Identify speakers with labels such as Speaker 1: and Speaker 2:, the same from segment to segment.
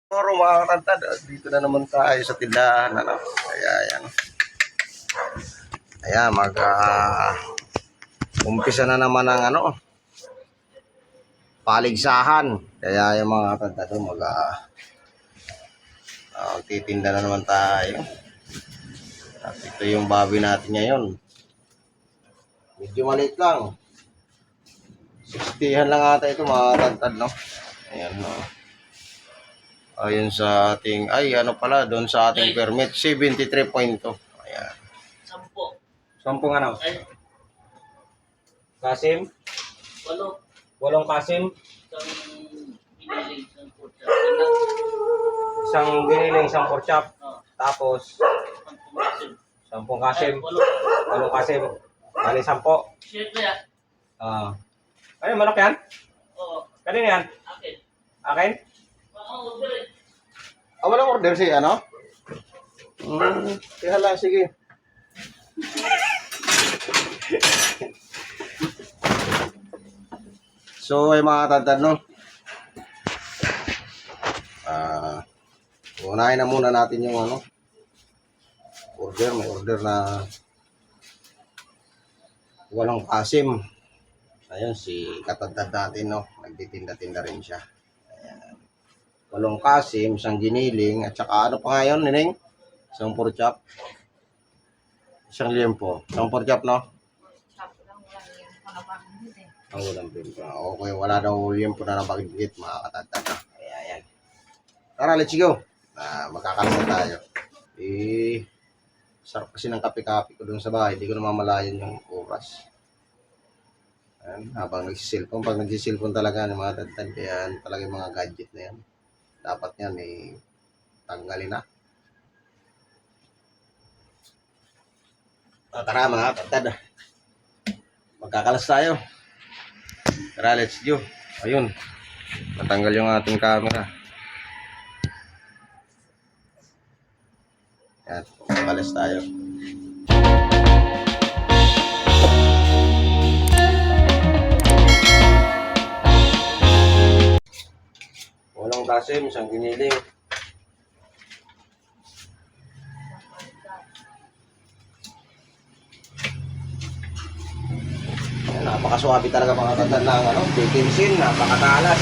Speaker 1: Puro mga katantad, dito na naman tayo sa tindahan. Ano? Kaya yan. Ayan, umpisa na naman ang paligsahan. Kaya yung mga katantad, titinda na naman tayo. At ito yung baboy natin ngayon. Medyo maliit lang. 60 lang ata ito mga katantad, no? Ayan, no? Ayun sa ating, doon sa ating permit, 73.2. Ayan. 10 ano? Kasim? 8 kasim? Isang giniling, isang pork chop. Tapos, 10 kasim. 8 kasim. Bali 10. Ay, malaki yan? Kanina yan? Akin? Walang order siya, ano? Kaya lang, sige. So, ay mga katantad, no? Unahin na muna natin yung order. May order na 8 kasim. Ayun, si katantad natin, no? Nagtitinda-tinda rin siya. Ayan. 8 kasim, isang giniling, at saka ano pa ngayon, Nining? Isang pork chop. Isang liempo. Isang pork chop, no? Ang walang liempo. Okay, wala daw liempo na nabagigit, mga katantad. Kaya yan. Tara, let's go. Magkakalasa tayo. Sarap kasi ng kape-kape ko doon sa bahay. Hindi ko namamalayan yung oras. Ayan, habang nagsisilpon. Pag nagsisilpon talaga ng mga tantad, kaya talaga yung mga gadget na yan. Dapat yan, tanggalin na. Tara mga tantad. Magkakalas tayo. Tara, let's go. Ayun. Matanggal yung ating camera. Yan, magkakalas tayo. Walang kasim, isang giniling. Yan, napakaswabe talaga mga katantad ng baking, napakatalas.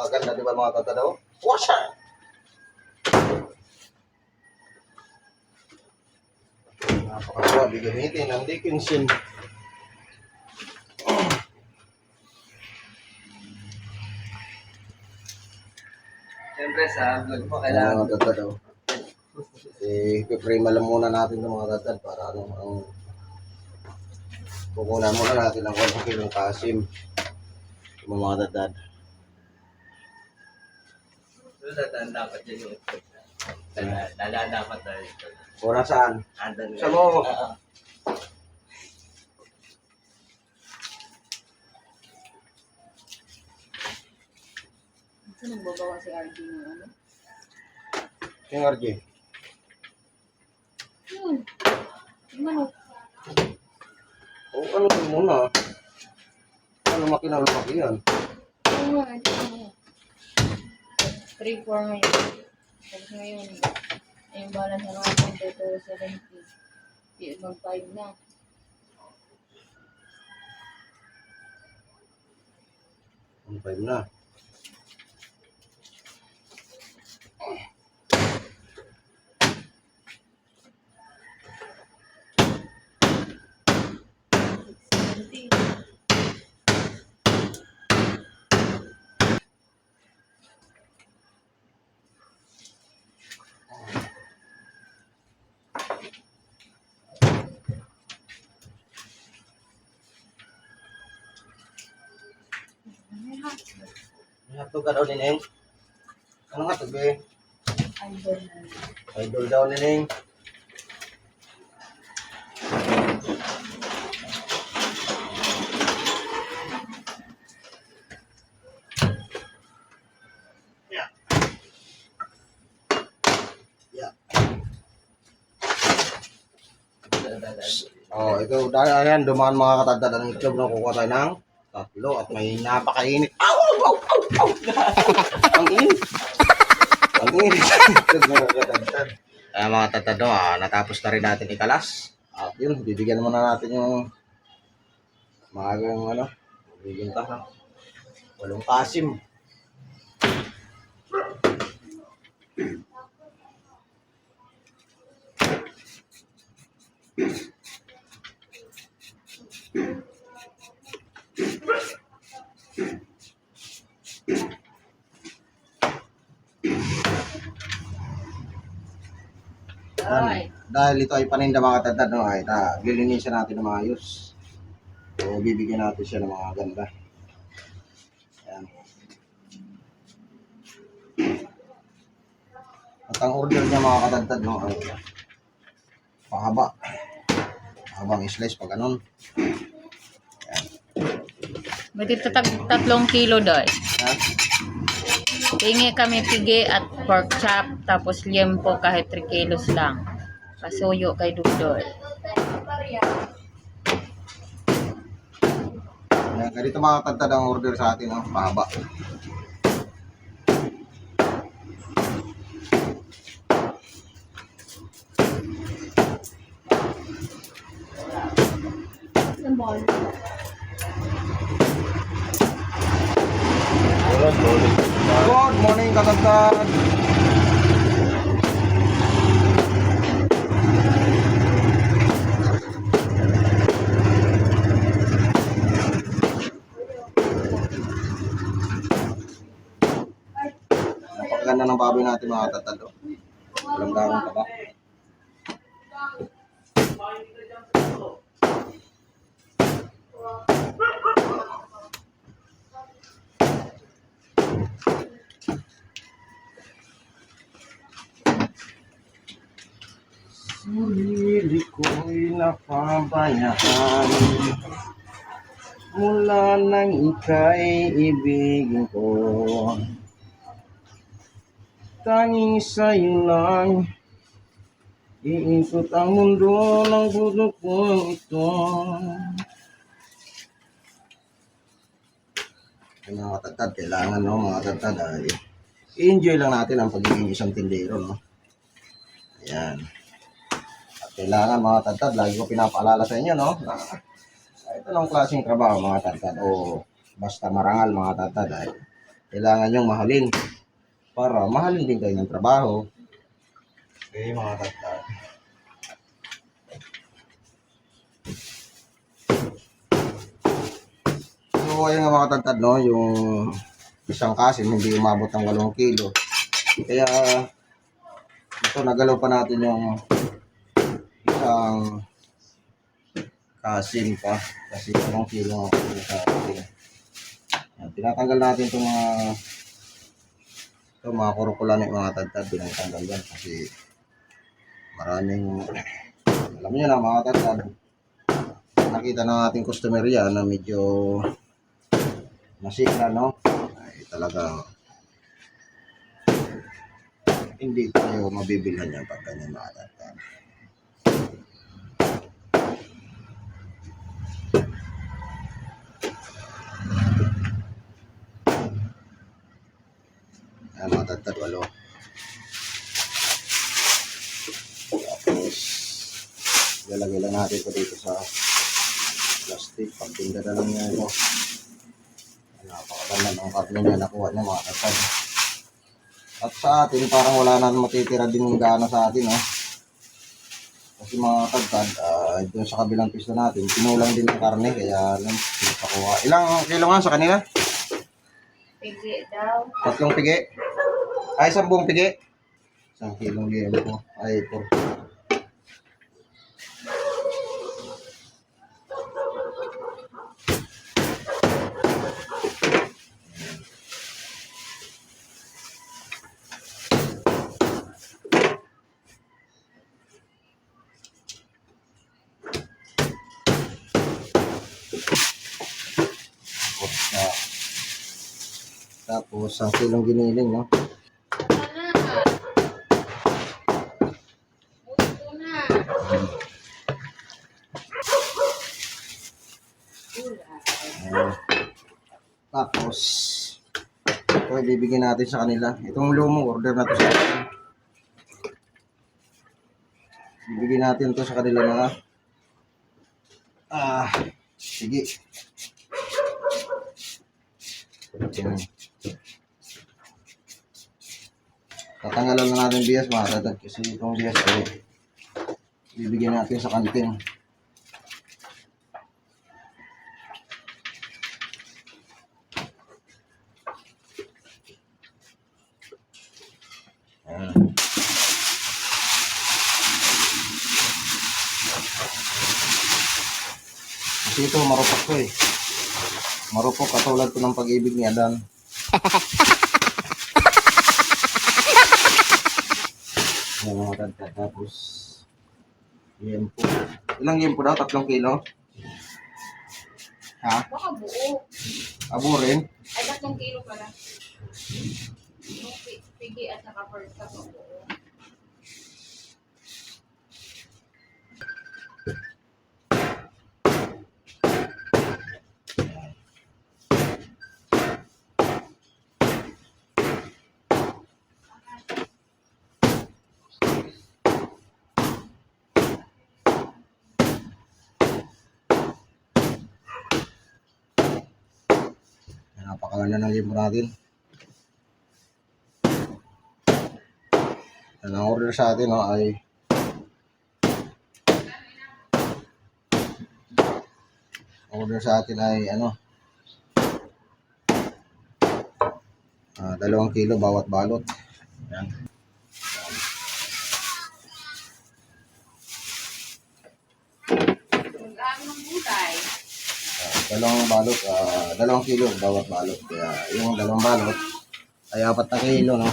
Speaker 1: Ganda, di ba mga katantad? Washer! Napakaswabe gamitin ang Dickinson.
Speaker 2: Siyempre sa vlog mo kailangan
Speaker 1: Mga katantad. Ipiprima lang muna natin ng mga katantad para kukunan muna natin ang 1 kilong kasim. Yung mga katantad.
Speaker 2: dadaan dapat yun yung dadaan dapat tayo.
Speaker 1: Kung nasaan?
Speaker 2: Andan
Speaker 1: Sa mo.
Speaker 3: Saan nagbabawa si RG ng ano?
Speaker 1: Yung RJ.
Speaker 3: Yun. Yung manok.
Speaker 1: Ano yun muna? Lumaki na lumaki yan.
Speaker 3: Oo nga, ito ano. 3-4 ngayon. Tapos ngayon, yung balance na naman ito 70. Mag-5 na.
Speaker 1: Ang 5 na. May hotdog ka daw, Nineng? Anong hotdog, be?
Speaker 3: Idol na.
Speaker 1: Idol daw, Nineng. Oh, ito, dahil ayan, dumaan mga katagtad ng itlog na kukuha tayo ng 3 at may napakainit. Aw! Aw! Aw! Aw! Ang init. Ang init. Itlog mga katagtad. Kaya mga katagtad, natapos na rin natin ikalas. At yun, bibigyan muna natin yung maagang bibigyan ka ha. Walong kasim.
Speaker 3: Ay.
Speaker 1: Dahil ito ay paninda mga katagtad, ay lilinisan natin ng maayos. So, bibigyan natin siya ng mga ganda. Ayan. At ang order niya mga katagtad, ay pahaba. Habang slice pa ganun.
Speaker 3: May 3 kilo doy.
Speaker 1: Ayan.
Speaker 3: Tingi kami pigi at pork chop, tapos liempo kahit 3 kilos lang. Pasuyo kay Dudoy.
Speaker 1: Ayan, ganito mga katagtad ang order sa atin, pahaba. Good morning katagtad. Napakaganda ng baboy natin mga katagtad. Walang garong taba. Sarili ko'y napabayaan mula nang ika'y ibigin ko. Tanging sa'yo lang iikot ang mundo ng puso kong ito. Mga katagtad, kailangan mga katagtad ay i-enjoy lang natin ang pagiging isang tindero, Ayan. At kailangan mga katagtad, lagi ko pinapaalala sa inyo, na ito ng klaseng trabaho mga katagtad, o basta marangal mga katagtad, ay kailangan nyong mahalin para mahalin din kayo ng trabaho. Okay mga katagtad. So ayun nga mga katagtad, yung isang kasim hindi umabot ng 8 kilo. Kaya ito nagalaw pa natin yung isang kasim pa kasi 8 kilo sa atin. Tinatanggal natin itong mga kurukulanik mga katagtad, tinatanggal yan kasi maraming, alam niyo na mga katagtad, nakita ng ating customer yan na medyo nasira, ay talaga hindi tayo mabibilhan yan pag ganyan mga katagtad. Ayan mga katagtad, 8. Tapos lalagay lang natin ito dito sa plastic, pagtinda na lang niya ito. Napakaganda ng karne niya nakuha niya mga katagtad. At sa atin parang wala na matitira din yung gaano sa atin, kasi mga katagtad, doon sa kabilang pisto natin pinulang din ng karne, kaya nakuha. Ilang kilo nga sa kanila?
Speaker 3: Pigi daw.
Speaker 1: 3 pigi? Ay, 10 pigi? 1 kilong liempo. Ay, ito. Tapos 1 kilong giniling, Tapos, ito ibibigay natin sa kanila. Itong lumo, order na to sa kanila. Ibibigay natin to sa kanila mga sige. Yan. Tatanggalan na natin bias mga tatad kasi itong bias ay bibigyan natin sa kantin. Ayan. Kasi ito marupok ko eh. Marupok katulad ko ng pag-ibig ni Adan. Ayan mga tatad. Tapos yempo. Ilang yempo daw? 3 kilo? Ha?
Speaker 3: Baka buo.
Speaker 1: Abo rin?
Speaker 3: Ay, 3 kilo pala. Yung pigi at saka pork chop ang buo.
Speaker 1: Napakaganda ng yempo natin. Ang order sa atin no, ay ano 2 kilo bawat balot. Yan.
Speaker 3: Ang ng gulay.
Speaker 1: 2 balot, 2 kilo bawat balot. Kaya yung 2 balot ay 4 na kilo no.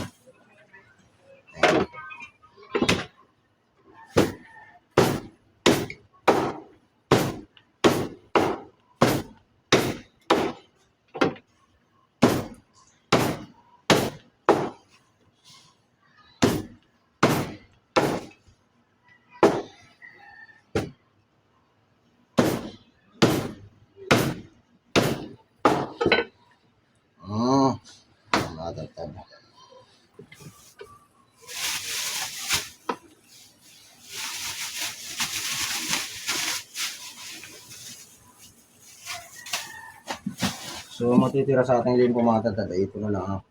Speaker 1: Matatag. So matitira sa ating limpo mga tatad ay ito na lang.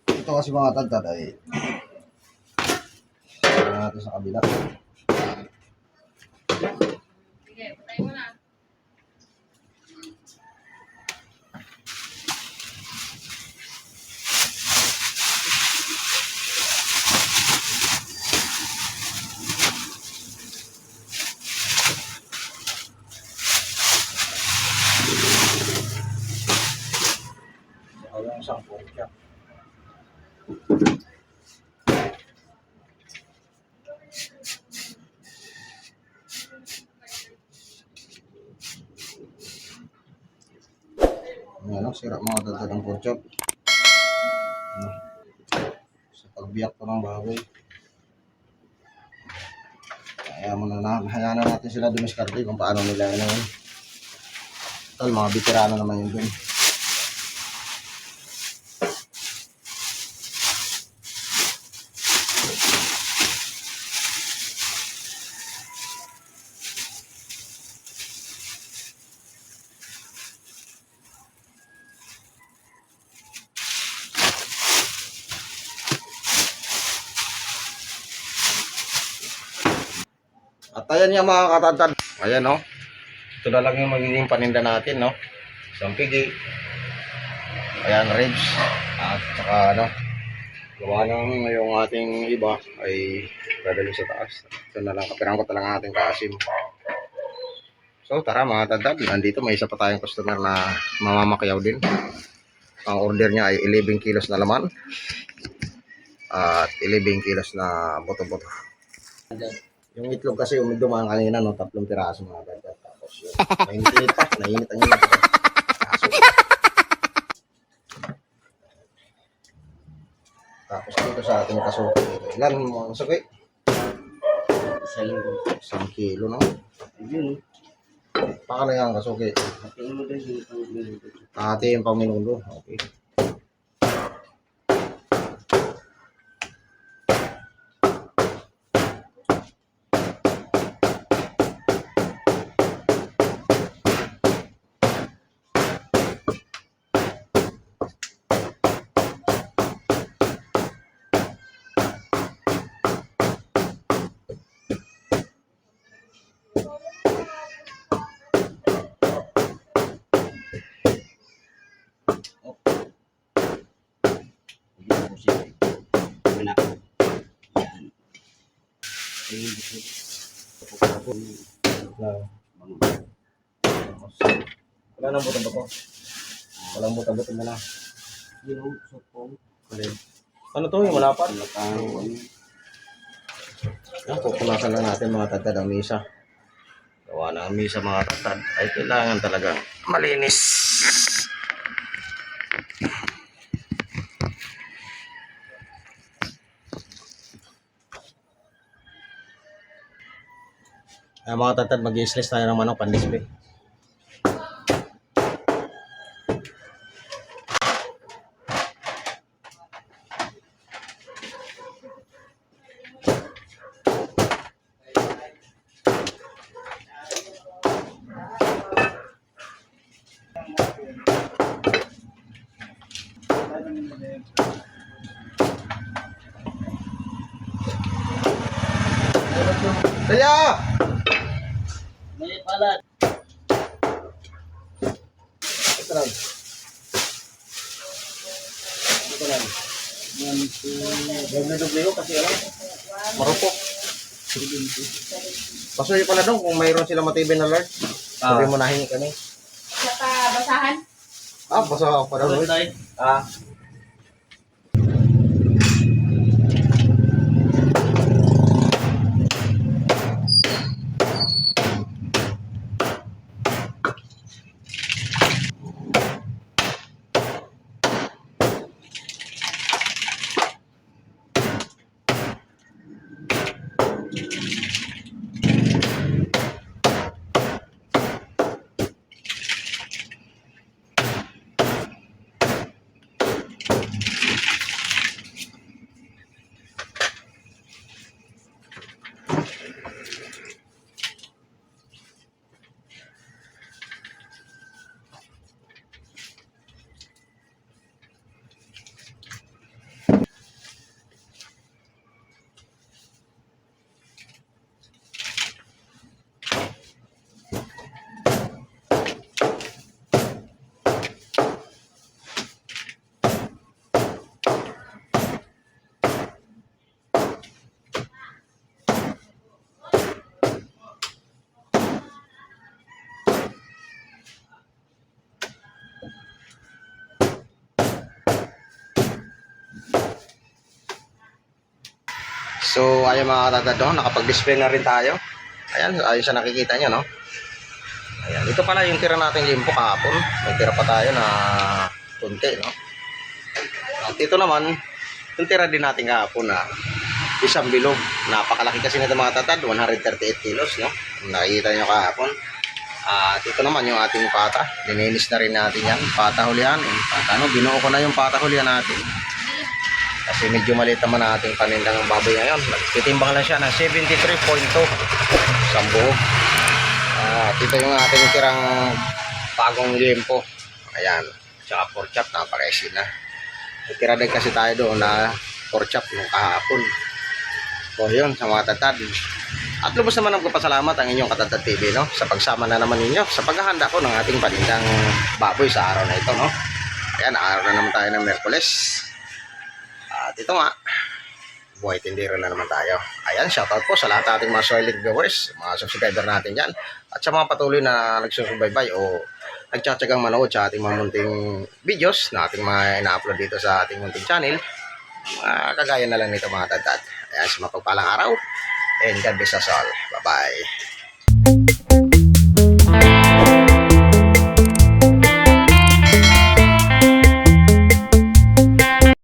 Speaker 1: Ito kasi mga tatad ay natin sa kabila.
Speaker 3: Sige, patay mo na.
Speaker 1: Ayan isang pork chop. Ayan, sira mga tatad ng pork chop. Sa pagbiyak ko ng baboy. Hayaan na natin sila dumiskarte kung paano nila ano yun. Tol, mga veterano naman yun dun. At ayan yung mga katantad. Ayan no. Ito na lang yung magiging paninda natin no. Isang pigi. Ayan ribs. At saka ano. Gawa ng yung ating iba ay dadali sa taas. Ito na lang. Kapirangkot na lang ating kaasim. So tara mga tatad. Nandito may isa pa tayong customer na mamamakyaw din. Ang order niya ay 11 kilos na laman. At 11 kilos na boto-boto. Yung itlog kasi dumaan kanina, no, 3 piraso mga tatad. Tapos yun, nainit pa, nainit ang init. Tapos dito sa ating kasuki dito. Ilan mo ang suki? 1 kilo no?
Speaker 2: Yun.
Speaker 1: Paano yan, kasuki?
Speaker 2: Tingin mo din dito.
Speaker 1: Ate yung pang minulo. Okay.
Speaker 2: Anak. Yan. Tingin dito.
Speaker 1: Wala nang butang ba? Walang butang-butang mo na.
Speaker 2: Yung sopong.
Speaker 1: Ano to yung malapad?
Speaker 2: Lakang.
Speaker 1: Yan, pupunasan lang natin mga tatad ang misa. Gawa na ang misa mga tatad ay kailangan talagang malinis. Ay, mga tatad, mag-i-slice tayo ng manok pan-display. Kaya!
Speaker 2: May palat.
Speaker 1: Ito lang. Ito lang. Doble-doble ko kasi alam. Marupok. Pasuyo pala doon kung mayroon sila matibay na alert. Sabi mo nahingi kami.
Speaker 3: Sa basahan?
Speaker 1: Basa ako pa daw. Ah. So, ayun mga katatad, no? Nakapag-display na rin tayo. Ayan, ayun sa nakikita nyo, no? Ayan, ito pala yung tira natin limpo kahapon. May tira pa tayo na kunti, no? At ito naman, yung tira din natin kahapon na isang bilog. Napakalaki kasi nito mga tatad, 138 kilos, no? Nakikita nyo kahapon. At ito naman yung ating pata. Lininis na rin natin yan. Pata hulihan. Pata, no? Binuo ko na yung pata hulihan natin. Kasi medyo maliit naman nating panindang ng baboy ngayon. Titimbang lang siya ng 73.2 isang buo. At ito yung ating tirang bagong limpo. Ayan. Tsaka pork chop. Napaka-easy na. Tira din kasi tayo doon na pork chop nung kahapon. So yun sa mga tatad. At lubos naman ang pasalamat ang inyong Katadtad TV, no? Sa pagsama na naman ninyo sa paghahanda ko ng ating panindang baboy sa araw na ito, no? Ayan, araw na naman tayo ng Miyerkules. At ito nga, buhay tindero na naman tayo. Ayan, shoutout po sa lahat ng ating mga solid viewers, mga subscriber natin dyan. At sa mga patuloy na nagsusubaybay o nagtsatsagang manood sa ating mga munting videos na ating mga ina-upload dito sa ating munting channel. Kagaya na lang nito mga tatad. Ayan, sa mapagpalang araw. And God bless us all. Bye-bye.